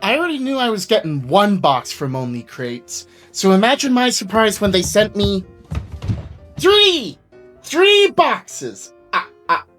I already knew I was getting one box from Only Crates, so imagine my surprise when they sent me three boxes. I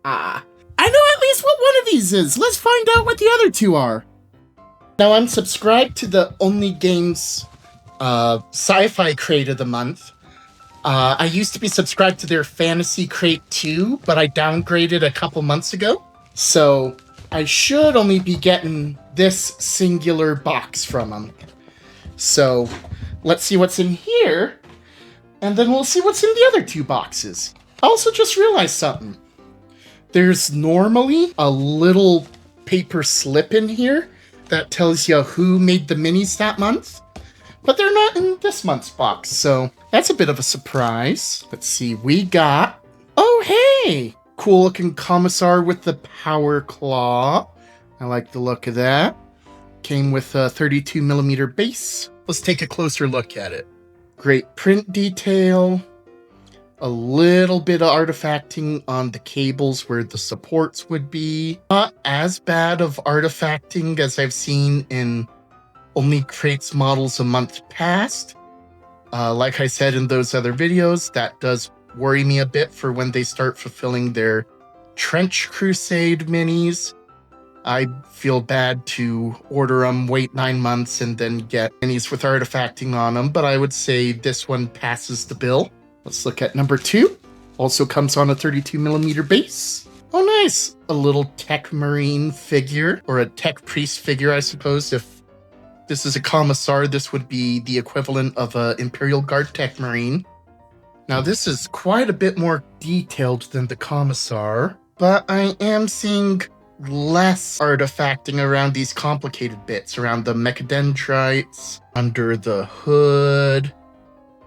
know at least what one of these is. Let's find out what the other two are. Now, I'm subscribed to the Only Games Sci-Fi Crate of the Month. I used to be subscribed to their Fantasy Crate too, but I downgraded a couple months ago. So I should only be getting this singular box from them. So let's see what's in here, and then we'll see what's in the other two boxes. I also just realized something. There's normally a little paper slip in here that tells you who made the minis that month, but they're not in this month's box, so that's a bit of a surprise. Let's see, we got... Oh, hey! Cool looking Commissar with the Power Claw. I like the look of that. Came with a 32mm base. Let's take a closer look at it. Great print detail. A little bit of artifacting on the cables where the supports would be. Not as bad of artifacting as I've seen in Only Crates models a month past. Like I said in those other videos, that does worry me a bit for when they start fulfilling their Trench Crusade minis. I feel bad to order them, wait 9 months, and then get minis with artifacting on them, but I would say this one passes the bill. Let's look at number 2. Also comes on a 32mm base. Oh, nice. A little Tech Marine figure, or a Tech Priest figure, I suppose. If this is a Commissar, this would be the equivalent of a Imperial Guard Tech Marine. Now, this is quite a bit more detailed than the Commissar, but I am seeing less artifacting around these complicated bits, around the mechadendrites, under the hood,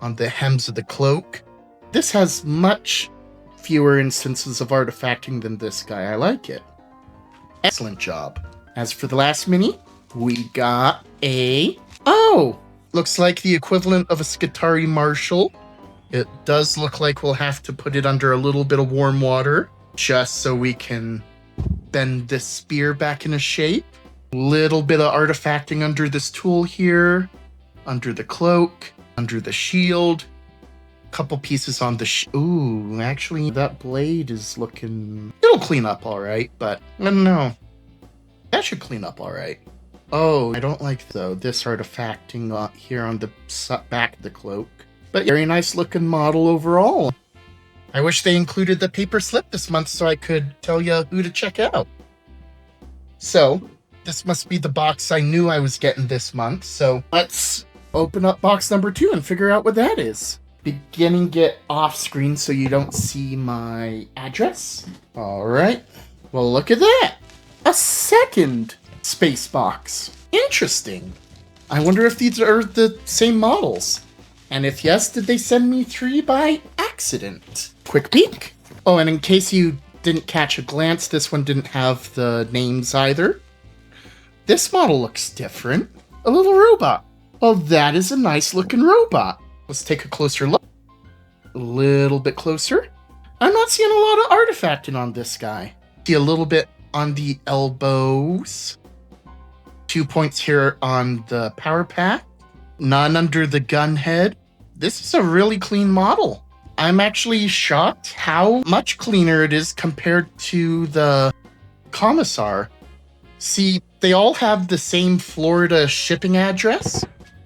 on the hems of the cloak. This has much fewer instances of artifacting than this guy. I like it. Excellent job. As for the last mini, we got a... Oh! Looks like the equivalent of a Skitarii Marshal. It does look like we'll have to put it under a little bit of warm water, just so we can bend this spear back into shape. Little bit of artifacting under this tool here, under the cloak, under the shield. Couple pieces on the ooh, actually, that blade is looking... It'll clean up all right, but I don't know. That should clean up all right. Oh, I don't like, though, this artifacting here on the back of the cloak. But very nice looking model overall. I wish they included the paper slip this month so I could tell you who to check out. So, this must be the box I knew I was getting this month, so let's open up box number 2 and figure out what that is. Beginning it off screen so you don't see my address. All right. Well, look at that. A second space box. Interesting. I wonder if these are the same models. And if yes, did they send me 3 by accident? Quick peek. Oh, and in case you didn't catch a glance, this one didn't have the names either. This model looks different. A little robot. Well, that is a nice looking robot. Let's take a closer look. A little bit closer. I'm not seeing a lot of artifacting on this guy. See a little bit on the elbows. 2 points here on the power pack. None under the gun head. This is a really clean model. I'm actually shocked how much cleaner it is compared to the Commissar. See, they all have the same Florida shipping address.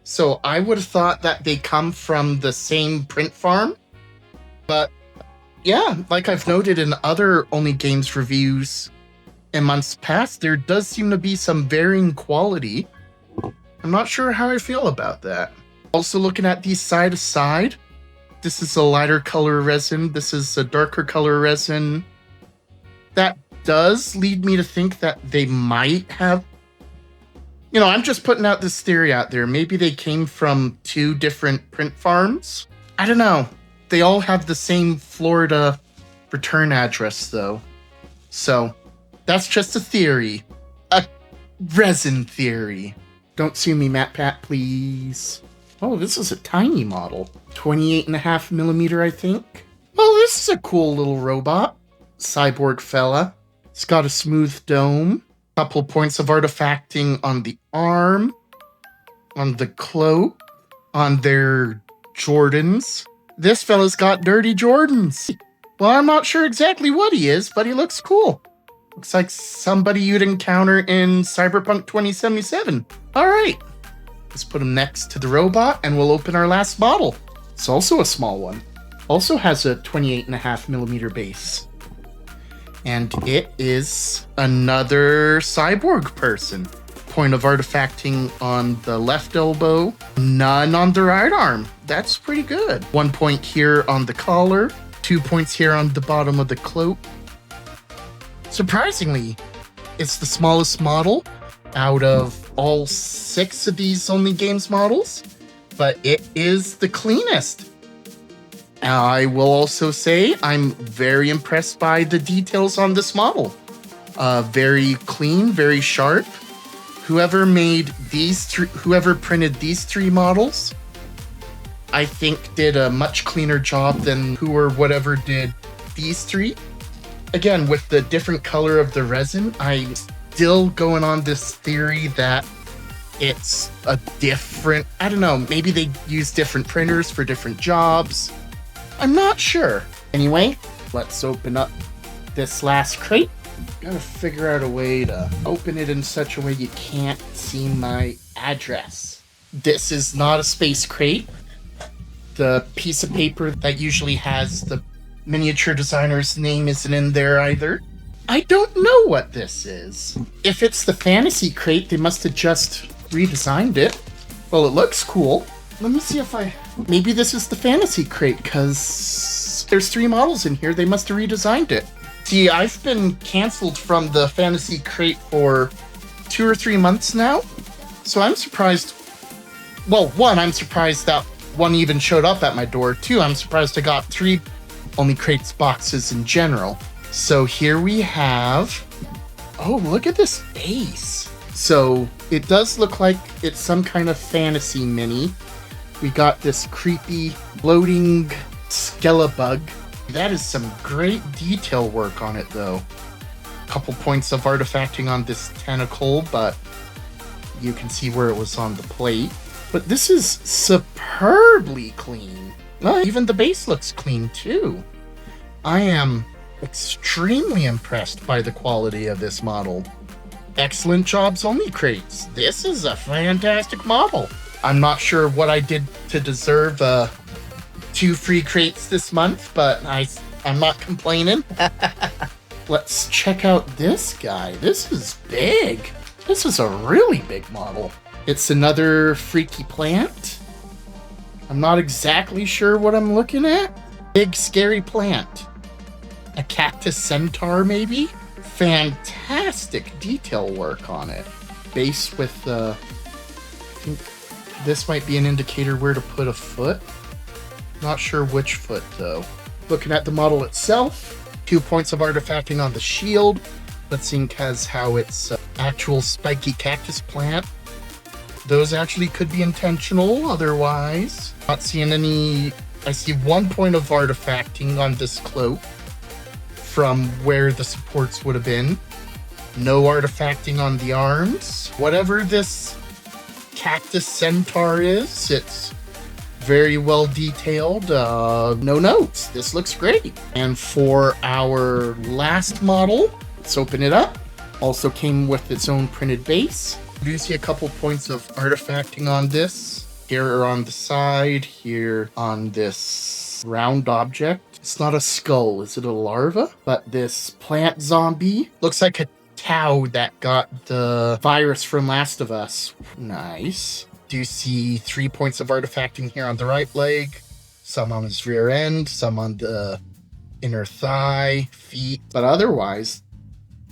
So I would have thought that they come from the same print farm. But yeah, like I've noted in other Only Games reviews in months past, there does seem to be some varying quality. I'm not sure how I feel about that. Also looking at these side to side, this is a lighter color resin. This is a darker color resin. That does lead me to think that they might have... You know, I'm just putting out this theory out there. Maybe they came from 2 different print farms. I don't know. They all have the same Florida return address, though. So, that's just a theory. A resin theory. Don't sue me, MatPat, please. Oh, this is a tiny model. 28.5mm, I think. Well, this is a cool little robot. Cyborg fella. It's got a smooth dome. Couple points of artifacting on the arm, on the cloak, on their Jordans. This fella's got dirty Jordans. Well, I'm not sure exactly what he is, but he looks cool. Looks like somebody you'd encounter in Cyberpunk 2077. All right, let's put him next to the robot and we'll open our last bottle. It's also a small one. Also has a 28.5mm base. And it is another cyborg person. Point of artifacting on the left elbow, none on the right arm. That's pretty good. 1 point here on the collar, 2 points here on the bottom of the cloak. Surprisingly, it's the smallest model out of all 6 of these Only Games models, but it is the cleanest. I will also say I'm very impressed by the details on this model. Very clean, very sharp. Whoever printed these 3 models, I think did a much cleaner job than whatever did these 3. Again, with the different color of the resin, I'm still going on this theory that it's a different, I don't know, maybe they use different printers for different jobs. I'm not sure. Anyway, let's open up this last crate. Gotta figure out a way to open it in such a way you can't see my address. This is not a space crate. The piece of paper that usually has the miniature designer's name isn't in there either. I don't know what this is. If it's the fantasy crate, they must have just redesigned it. Well, it looks cool. Let me see if maybe this is the fantasy crate, because there's 3 models in here. They must have redesigned it. See, I've been canceled from the fantasy crate for 2 or 3 months now. So I'm surprised. Well, 1, I'm surprised that 1 even showed up at my door. 2, I'm surprised I got 3 Only Crates boxes in general. So here we have, oh, look at this base. So it does look like it's some kind of fantasy mini. We got this creepy floating skelebug. That is some great detail work on it, though. Couple points of artifacting on this tentacle, but you can see where it was on the plate. But this is superbly clean. Even the base looks clean, too. I am extremely impressed by the quality of this model. Excellent jobs, Only Crates. This is a fantastic model. I'm not sure what I did to deserve 2 free crates this month, but I'm not complaining. Let's check out this guy. This is big. This is a really big model. It's another freaky plant. I'm not exactly sure what I'm looking at. Big, scary plant. A cactus centaur, maybe? Fantastic detail work on it. Base with I think this might be an indicator where to put a foot. Not sure which foot, though. Looking at the model itself, 2 points of artifacting on the shield. Let's see how it's actual spiky cactus plant. Those actually could be intentional, otherwise. Not seeing any. I see 1 point of artifacting on this cloak from where the supports would have been. No artifacting on the arms. Whatever this cactus centaur is, it's very well detailed. No notes. This looks great. And for our last model, let's open it up. Also came with its own printed base. You see a couple points of artifacting on this. Here on the side, here on this round object. It's not a skull. Is it a larva? But this plant zombie looks like a cow that got the virus from Last of Us. Nice. Do you see 3 points of artifacting here on the right leg? Some on his rear end, some on the inner thigh, feet. But otherwise,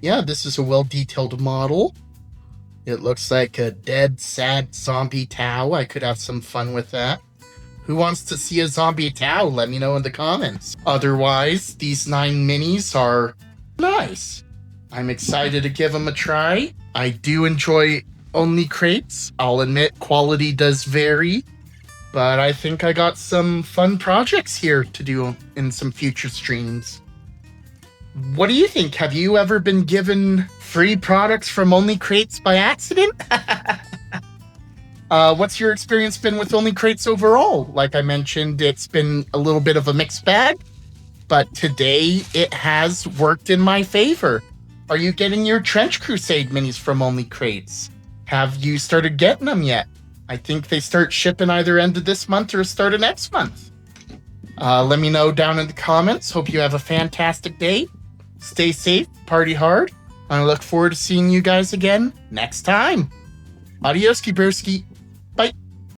yeah, this is a well-detailed model. It looks like a dead, sad zombie Tau. I could have some fun with that. Who wants to see a zombie Tau? Let me know in the comments. Otherwise, these 9 minis are nice. I'm excited to give them a try. I do enjoy Only Crates. I'll admit quality does vary, but I think I got some fun projects here to do in some future streams. What do you think? Have you ever been given free products from Only Crates by accident? What's your experience been with Only Crates overall? Like I mentioned, it's been a little bit of a mixed bag, but today it has worked in my favor. Are you getting your Trench Crusade minis from Only Crates? Have you started getting them yet? I think they start shipping either end of this month or start of next month. Let me know down in the comments. Hope you have a fantastic day. Stay safe, party hard. I look forward to seeing you guys again next time. Adios, broski.